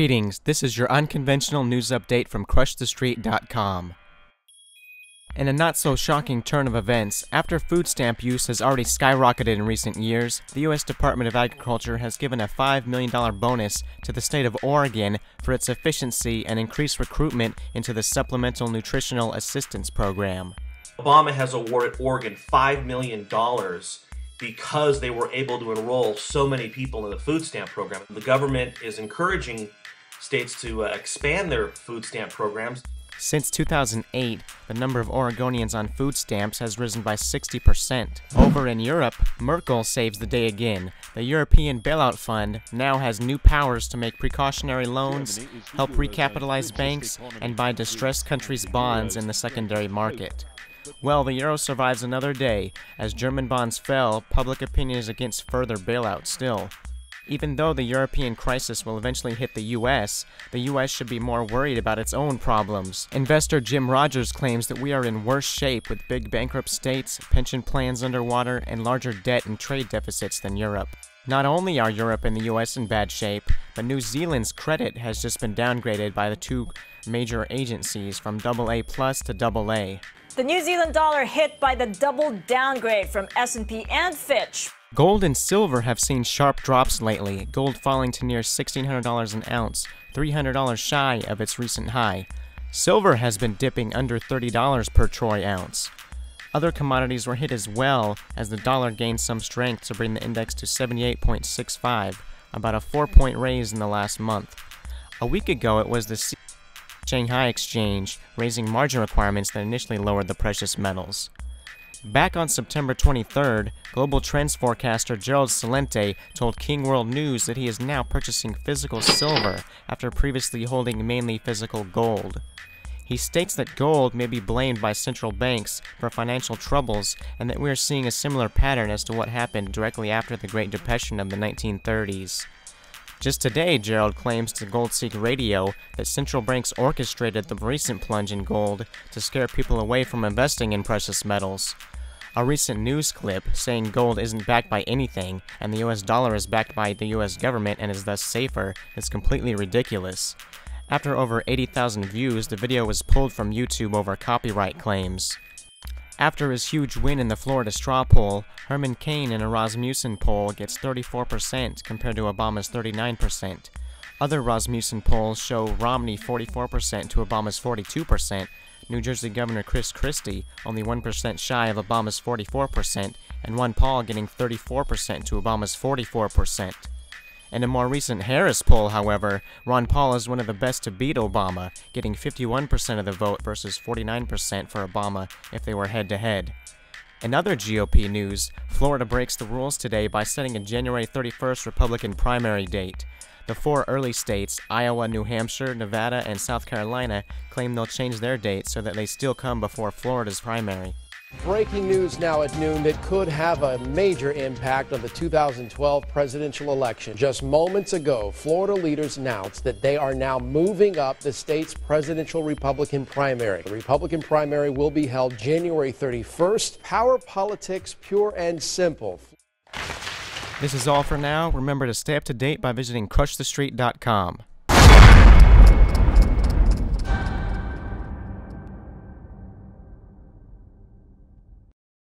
Greetings, this is your unconventional news update from crushthestreet.com. In a not-so-shocking turn of events, after food stamp use has already skyrocketed in recent years, the U.S. Department of Agriculture has given a $5 million bonus to the state of Oregon for its efficiency and increased recruitment into the Supplemental Nutritional Assistance Program. Obama has awarded Oregon $5 million because they were able to enroll so many people in the food stamp program. The government is encouraging states to expand their food stamp programs. Since 2008, the number of Oregonians on food stamps has risen by 60%. Over in Europe, Merkel saves the day again. The European Bailout Fund now has new powers to make precautionary loans, help recapitalize banks, and buy distressed countries' bonds in the secondary market. Well, the euro survives another day. As German bonds fell, public opinion is against further bailout still. Even though the European crisis will eventually hit the U.S. should be more worried about its own problems. Investor Jim Rogers claims that we are in worse shape with big bankrupt states, pension plans underwater, and larger debt and trade deficits than Europe. Not only are Europe and the U.S. in bad shape, but New Zealand's credit has just been downgraded by the two major agencies from AA+ to AA. The New Zealand dollar hit by the double downgrade from S&P and Fitch. Gold and silver have seen sharp drops lately, gold falling to near $1,600 an ounce, $300 shy of its recent high. Silver has been dipping under $30 per troy ounce. Other commodities were hit as well as the dollar gained some strength to bring the index to 78.65, about a 4-point raise in the last month. A week ago it was the Shanghai Exchange, raising margin requirements that initially lowered the precious metals. Back on September 23rd, global trends forecaster Gerald Celente told King World News that he is now purchasing physical silver after previously holding mainly physical gold. He states that gold may be blamed by central banks for financial troubles and that we are seeing a similar pattern as to what happened directly after the Great Depression of the 1930s. Just today, Gerald claims to GoldSeek Radio that central banks orchestrated the recent plunge in gold to scare people away from investing in precious metals. A recent news clip saying gold isn't backed by anything and the US dollar is backed by the US government and is thus safer is completely ridiculous. After over 80,000 views, the video was pulled from YouTube over copyright claims. After his huge win in the Florida straw poll, Herman Cain in a Rasmussen poll gets 34% compared to Obama's 39%. Other Rasmussen polls show Romney 44% to Obama's 42%, New Jersey Governor Chris Christie only 1% shy of Obama's 44%, and Ron Paul getting 34% to Obama's 44%. In a more recent Harris poll, however, Ron Paul is one of the best to beat Obama, getting 51% of the vote versus 49% for Obama if they were head-to-head. In other GOP news, Florida breaks the rules today by setting a January 31st Republican primary date. The four early states, Iowa, New Hampshire, Nevada, and South Carolina, claim they'll change their dates so that they still come before Florida's primary. Breaking news now at noon that could have a major impact on the 2012 presidential election. Just moments ago, Florida leaders announced that they are now moving up the state's presidential Republican primary. The Republican primary will be held January 31st. Power politics, pure and simple. This is all for now. Remember to stay up to date by visiting crushthestreet.com.